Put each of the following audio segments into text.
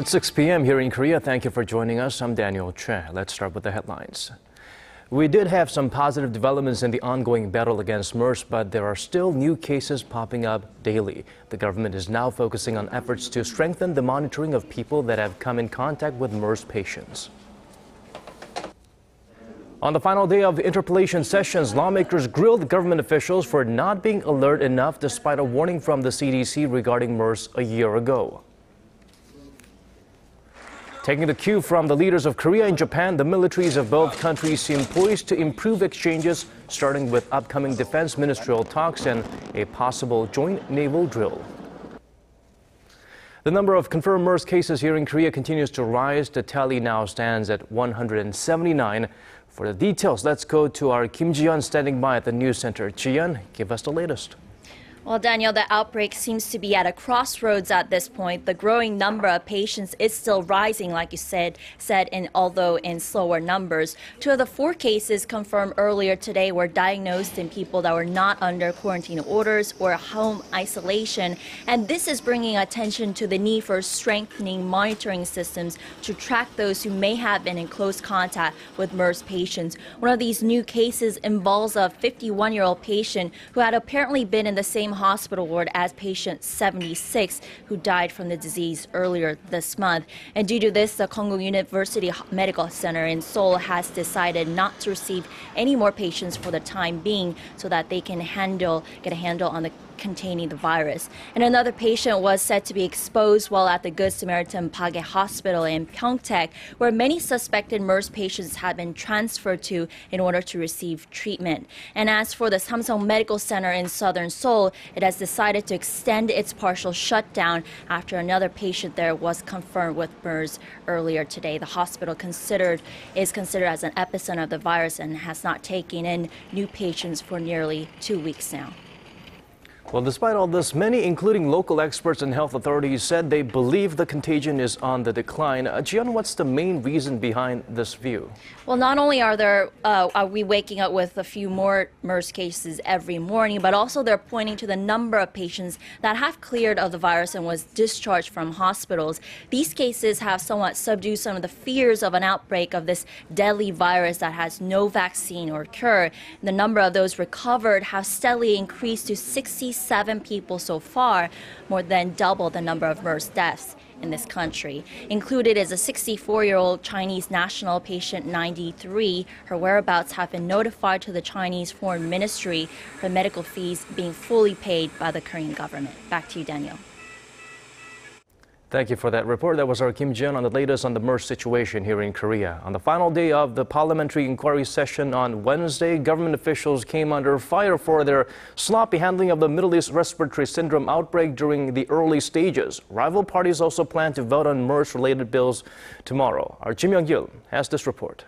It's 6 p.m. here in Korea. Thank you for joining us. I'm Daniel Che. Let's start with the headlines. We did have some positive developments in the ongoing battle against MERS, but there are still new cases popping up daily. The government is now focusing on efforts to strengthen the monitoring of people that have come in contact with MERS patients. On the final day of interpellation sessions, lawmakers grilled government officials for not being alert enough despite a warning from the CDC regarding MERS a year ago. Taking the cue from the leaders of Korea and Japan, the militaries of both countries seem poised to improve exchanges, starting with upcoming defense ministerial talks and a possible joint naval drill. The number of confirmed MERS cases here in Korea continues to rise. The tally now stands at 179. For the details, let's go to our Kim Ji-yeon standing by at the news center. Ji-yeon, give us the latest. Well, Daniel, the outbreak seems to be at a crossroads at this point. The growing number of patients is still rising, like you said, although in slower numbers. 2 of the 4 cases confirmed earlier today were diagnosed in people that were not under quarantine orders or home isolation. And this is bringing attention to the need for strengthening monitoring systems to track those who may have been in close contact with MERS patients. One of these new cases involves a 51-year-old patient who had apparently been in the same hospital ward as patient 76 who died from the disease earlier this month. And due to this, the Konkuk University Medical Center in Seoul has decided not to receive any more patients for the time being so that they can get a handle on containing the virus. And another patient was said to be exposed while at the Good Samaritan Park Geunhye Hospital in Pyeongtaek, where many suspected MERS patients had been transferred to in order to receive treatment. And as for the Samsung Medical Center in southern Seoul, it has decided to extend its partial shutdown after another patient there was confirmed with MERS earlier today. The hospital is considered as an epicenter of the virus and has not taken in new patients for nearly 2 weeks now. Well, despite all this, many, including local experts and health authorities, said they believe the contagion is on the decline. Ji-yeon, what's the main reason behind this view? Well, not only are we waking up with a few more MERS cases every morning, but also they're pointing to the number of patients that have cleared of the virus and was discharged from hospitals. These cases have somewhat subdued some of the fears of an outbreak of this deadly virus that has no vaccine or cure. The number of those recovered have steadily increased to 67 people so far, more than double the number of MERS deaths in this country. Included is a 64-year-old Chinese national, patient 93. Her whereabouts have been notified to the Chinese Foreign Ministry, her medical fees being fully paid by the Korean government. Back to you, Daniel. Thank you for that report. That was our Kim Ji-yeon on the latest on the MERS situation here in Korea. On the final day of the parliamentary inquiry session on Wednesday, government officials came under fire for their sloppy handling of the Middle East respiratory syndrome outbreak during the early stages. Rival parties also plan to vote on MERS-related bills tomorrow. Our Kim Young-gil has this report.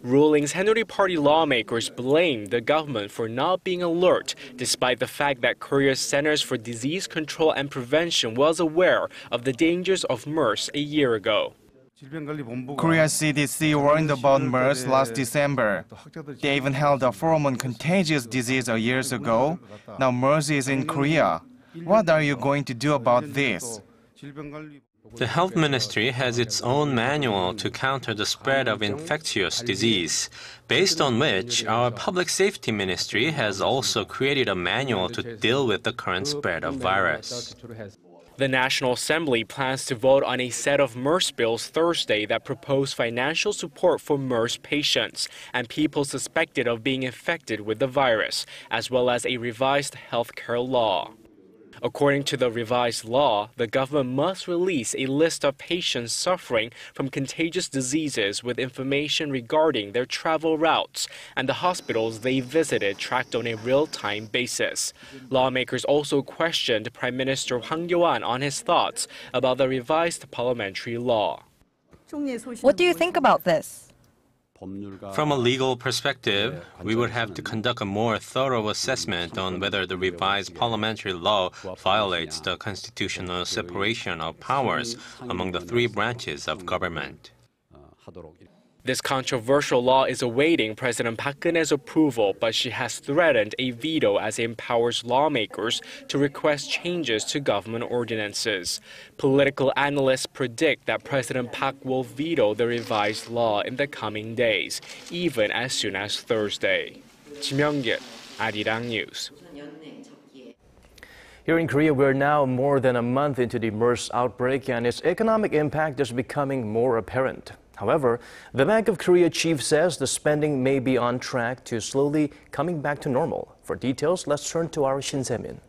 Ruling Saenuri Party lawmakers blamed the government for not being alert, despite the fact that Korea's Centers for Disease Control and Prevention was aware of the dangers of MERS a year ago. Korea's CDC warned about MERS last December. They even held a forum on contagious disease years ago. Now MERS is in Korea. What are you going to do about this? The Health Ministry has its own manual to counter the spread of infectious disease, based on which our Public Safety Ministry has also created a manual to deal with the current spread of virus. The National Assembly plans to vote on a set of MERS bills Thursday that propose financial support for MERS patients and people suspected of being infected with the virus, as well as a revised healthcare law. According to the revised law, the government must release a list of patients suffering from contagious diseases with information regarding their travel routes and the hospitals they visited tracked on a real-time basis. Lawmakers also questioned Prime Minister Park Geunhye on his thoughts about the revised parliamentary law. What do you think about this? From a legal perspective, we would have to conduct a more thorough assessment on whether the revised parliamentary law violates the constitutional separation of powers among the 3 branches of government. This controversial law is awaiting President Park Geunhye's approval, but she has threatened a veto as it empowers lawmakers to request changes to government ordinances. Political analysts predict that President Park will veto the revised law in the coming days, even as soon as Thursday. Kim Ji-yeon, Arirang News. Here in Korea, we're now more than a month into the MERS outbreak, and its economic impact is becoming more apparent. However, the Bank of Korea chief says the spending may be on track to slowly coming back to normal. For details, let's turn to our Shin Se-min.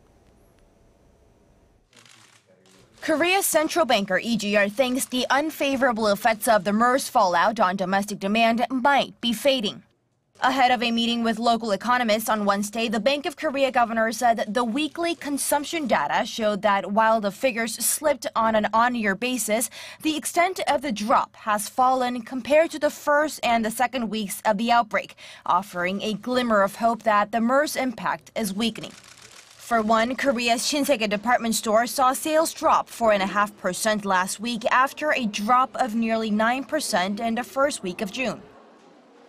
Korea's central banker Lee Ji-yeon thinks the unfavorable effects of the MERS fallout on domestic demand might be fading. Ahead of a meeting with local economists on Wednesday, the Bank of Korea governor said the weekly consumption data showed that while the figures slipped on an on-year basis, the extent of the drop has fallen compared to the first and the second weeks of the outbreak, offering a glimmer of hope that the MERS impact is weakening. For one, Korea's Shinsegae department store saw sales drop 4.5% last week after a drop of nearly 9% in the first week of June.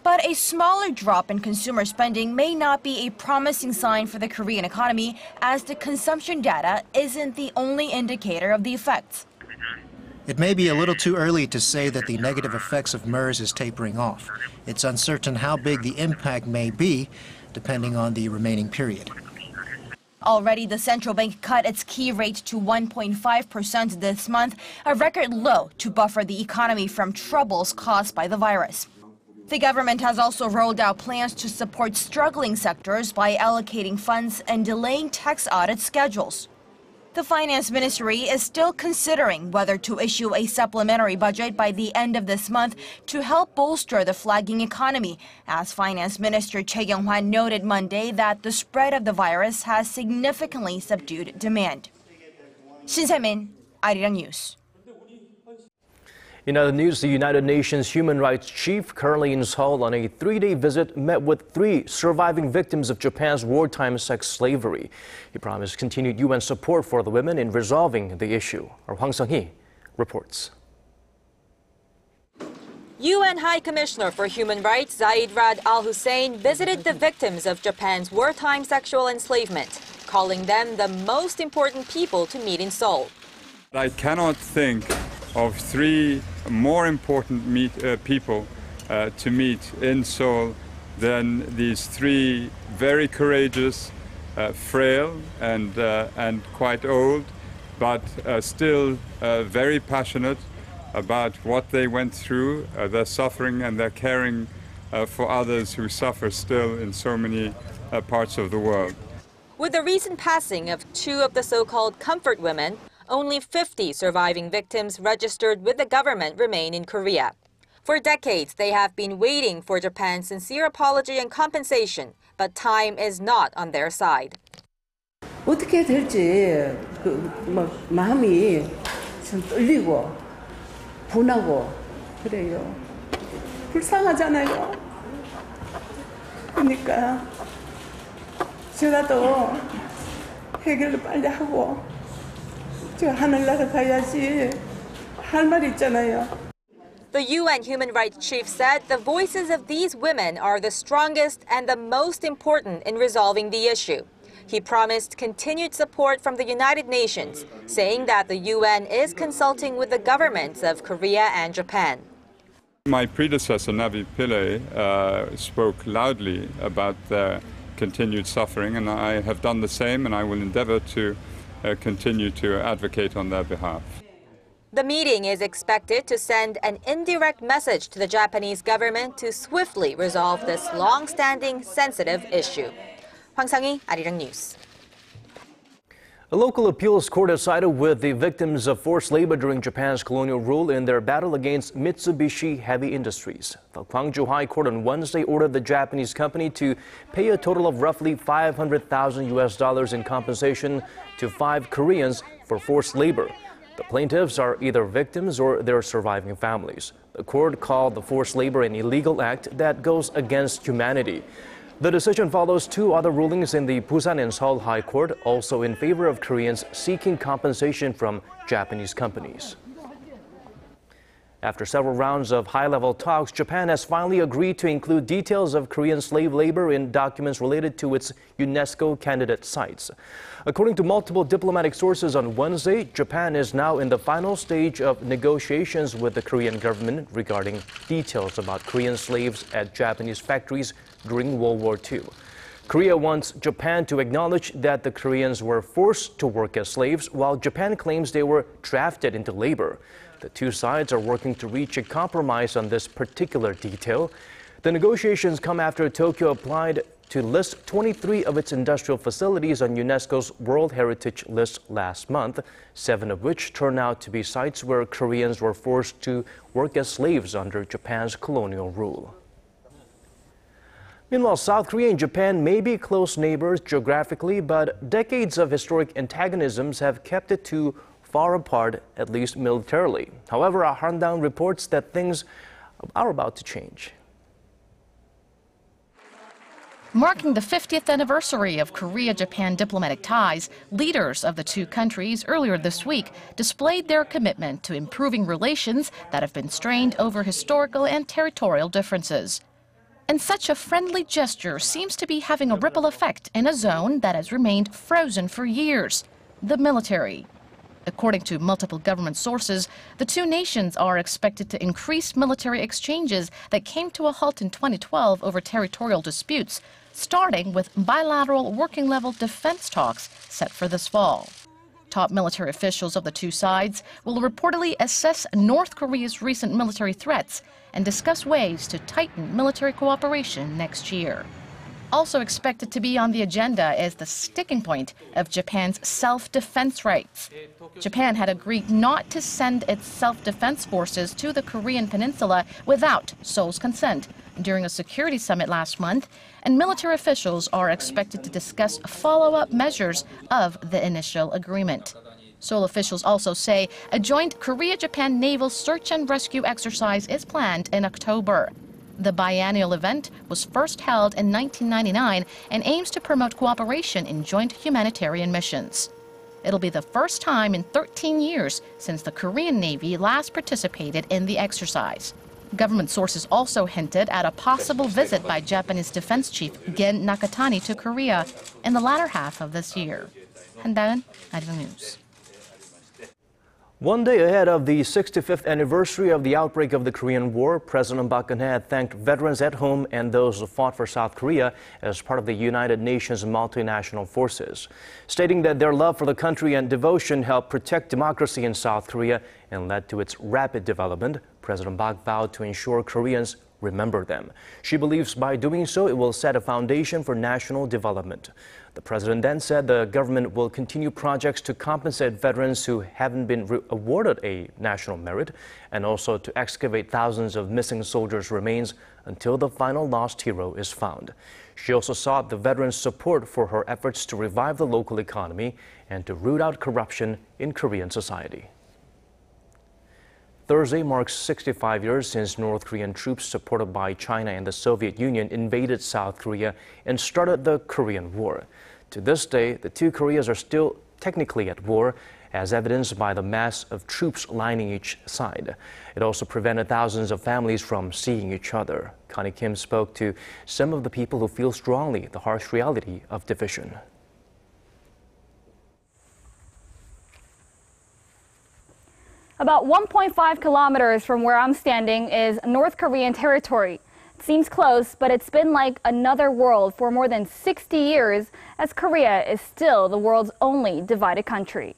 But a smaller drop in consumer spending may not be a promising sign for the Korean economy, as the consumption data isn't the only indicator of the effects. It may be a little too early to say that the negative effects of MERS is tapering off. It's uncertain how big the impact may be, depending on the remaining period. Already, the central bank cut its key rate to 1.5% this month, a record low to buffer the economy from troubles caused by the virus. The government has also rolled out plans to support struggling sectors by allocating funds and delaying tax audit schedules. The finance ministry is still considering whether to issue a supplementary budget by the end of this month to help bolster the flagging economy, as Finance Minister Park Geunhye noted Monday that the spread of the virus has significantly subdued demand. Shin Se-min, Arirang News. In other news, the United Nations Human Rights Chief, currently in Seoul on a 3-day visit, met with 3 surviving victims of Japan's wartime sex slavery. He promised continued UN support for the women in resolving the issue. Our Hwang Sung-hee reports. UN High Commissioner for Human Rights Zeid Ra'ad Al Hussein visited the victims of Japan's wartime sexual enslavement, calling them the most important people to meet in Seoul. I cannot think of 3 more important people to meet in Seoul than these 3 very courageous, frail and quite old, but still very passionate about what they went through, their suffering and their caring for others who suffer still in so many parts of the world. With the recent passing of 2 of the so-called comfort women, only 50 surviving victims registered with the government remain in Korea. For decades, they have been waiting for Japan's sincere apology and compensation, but time is not on their side. 어떻게 될지 마음이 좀 떨리고 분하고 그래요. 불쌍하잖아요. 그러니까 저라도 해결을 빨리 하고 하늘나라 가야지 할 말 있잖아요. The UN Human Rights Chief said the voices of these women are the strongest and the most important in resolving the issue. He promised continued support from the United Nations, saying that the UN is consulting with the governments of Korea and Japan. My predecessor, Navi Pillay, spoke loudly about their continued suffering, and I have done the same, and I will endeavor to continue to advocate on their behalf. The meeting is expected to send an indirect message to the Japanese government to swiftly resolve this long-standing sensitive issue. Hwang Sung-hee, Arirang News. A local appeals court has sided with the victims of forced labor during Japan's colonial rule in their battle against Mitsubishi Heavy Industries. The Gwangju High Court on Wednesday ordered the Japanese company to pay a total of roughly $500,000 in compensation to 5 Koreans for forced labor. The plaintiffs are either victims or their surviving families. The court called the forced labor an illegal act that goes against humanity. The decision follows 2 other rulings in the Busan and Seoul High Court, also in favor of Koreans seeking compensation from Japanese companies. After several rounds of high-level talks, Japan has finally agreed to include details of Korean slave labor in documents related to its UNESCO candidate sites. According to multiple diplomatic sources on Wednesday, Japan is now in the final stage of negotiations with the Korean government regarding details about Korean slaves at Japanese factories during World War II. Korea wants Japan to acknowledge that the Koreans were forced to work as slaves, while Japan claims they were drafted into labor. The two sides are working to reach a compromise on this particular detail. The negotiations come after Tokyo applied to list 23 of its industrial facilities on UNESCO's World Heritage List last month, 7 of which turned out to be sites where Koreans were forced to work as slaves under Japan's colonial rule. Meanwhile, South Korea and Japan may be close neighbors geographically, but decades of historic antagonisms have kept it too far apart, at least militarily. However, our Handang reports that things are about to change. Marking the 50th anniversary of Korea-Japan diplomatic ties, leaders of the two countries earlier this week displayed their commitment to improving relations that have been strained over historical and territorial differences. And such a friendly gesture seems to be having a ripple effect in a zone that has remained frozen for years, the military. According to multiple government sources, the two nations are expected to increase military exchanges that came to a halt in 2012 over territorial disputes, starting with bilateral working-level defense talks set for this fall. Top military officials of the two sides will reportedly assess North Korea's recent military threats and discuss ways to tighten military cooperation next year. Also expected to be on the agenda is the sticking point of Japan's self-defense rights. Japan had agreed not to send its self-defense forces to the Korean peninsula without Seoul's consent during a security summit last month, and military officials are expected to discuss follow-up measures of the initial agreement. Seoul officials also say a joint Korea-Japan naval search and rescue exercise is planned in October. The biennial event was first held in 1999 and aims to promote cooperation in joint humanitarian missions. It'll be the first time in 13 years since the Korean Navy last participated in the exercise. Government sources also hinted at a possible visit by Japanese Defense Chief Gen Nakatani to Korea in the latter half of this year. Handang, Arirang News. One day ahead of the 65th anniversary of the outbreak of the Korean War, President Park Geunhye thanked veterans at home and those who fought for South Korea as part of the United Nations multinational forces, stating that their love for the country and devotion helped protect democracy in South Korea and led to its rapid development. President Park vowed to ensure Koreans remember them. She believes by doing so, it will set a foundation for national development. The president then said the government will continue projects to compensate veterans who haven't been awarded a national merit and also to excavate thousands of missing soldiers' remains until the final lost hero is found. She also sought the veterans' support for her efforts to revive the local economy and to root out corruption in Korean society. Thursday marks 65 years since North Korean troops supported by China and the Soviet Union invaded South Korea and started the Korean War. To this day, the two Koreas are still technically at war, as evidenced by the mass of troops lining each side. It also prevented thousands of families from seeing each other. Connie Kim spoke to some of the people who feel strongly the harsh reality of division. About 1.5 kilometers from where I'm standing is North Korean territory. It seems close, but it's been like another world for more than 60 years, as Korea is still the world's only divided country.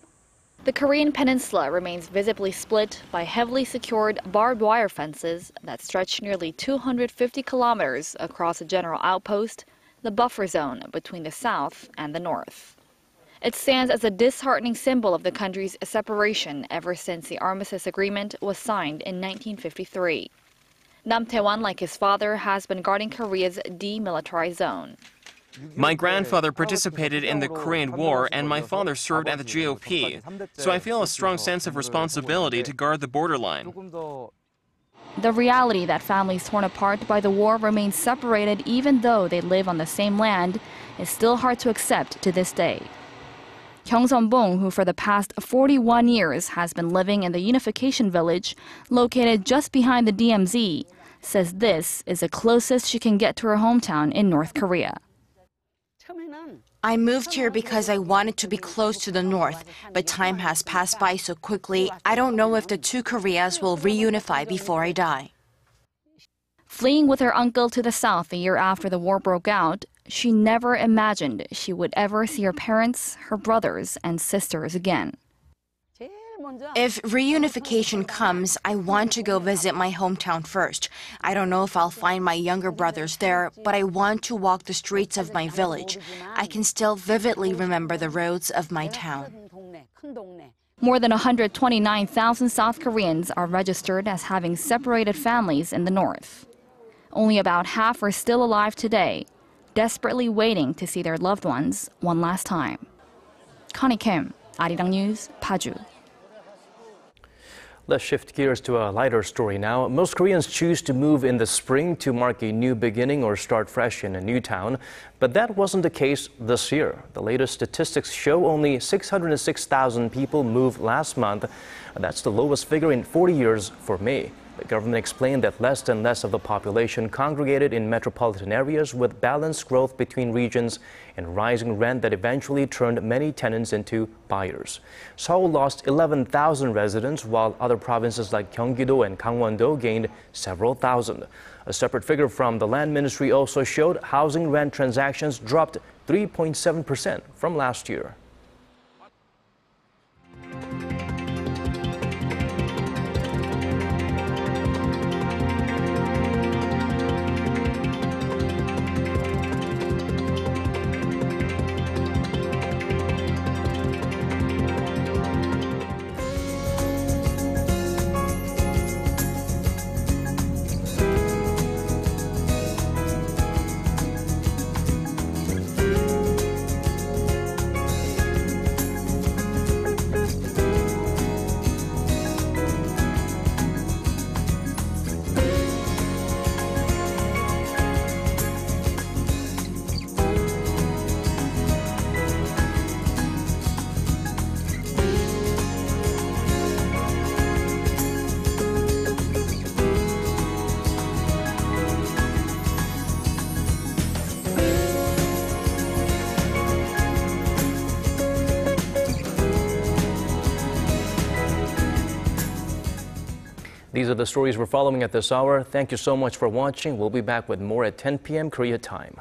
The Korean peninsula remains visibly split by heavily secured barbed wire fences that stretch nearly 250 kilometers across a general outpost, the buffer zone between the south and the north. It stands as a disheartening symbol of the country's separation ever since the armistice agreement was signed in 1953. Nam Tae-wan, like his father, has been guarding Korea's demilitarized zone. My grandfather participated in the Korean War and my father served at the GOP, so I feel a strong sense of responsibility to guard the borderline. The reality that families torn apart by the war remain separated even though they live on the same land is still hard to accept to this day. Hyung Sun-bong, who for the past 41 years has been living in the unification village located just behind the DMZ, says this is the closest she can get to her hometown in North Korea. I moved here because I wanted to be close to the north, but time has passed by so quickly, I don't know if the two Koreas will reunify before I die. Fleeing with her uncle to the south the year after the war broke out, she never imagined she would ever see her parents, her brothers, and sisters again. If reunification comes, I want to go visit my hometown first. I don't know if I'll find my younger brothers there, but I want to walk the streets of my village. I can still vividly remember the roads of my town. More than 129,000 South Koreans are registered as having separated families in the north. Only about half are still alive today, desperately waiting to see their loved ones one last time. Connie Kim, Arirang News, Paju. Let's shift gears to a lighter story now. Most Koreans choose to move in the spring to mark a new beginning or start fresh in a new town. But that wasn't the case this year. The latest statistics show only 606,000 people moved last month. That's the lowest figure in 40 years for May. The government explained that less and less of the population congregated in metropolitan areas with balanced growth between regions and rising rent that eventually turned many tenants into buyers. Seoul lost 11,000 residents, while other provinces like Gyeonggi-do and Gangwon-do gained several thousand. A separate figure from the Land Ministry also showed housing rent transactions dropped 3.7% from last year. These are the stories we're following at this hour. Thank you so much for watching. We'll be back with more at 10 p.m. Korea time.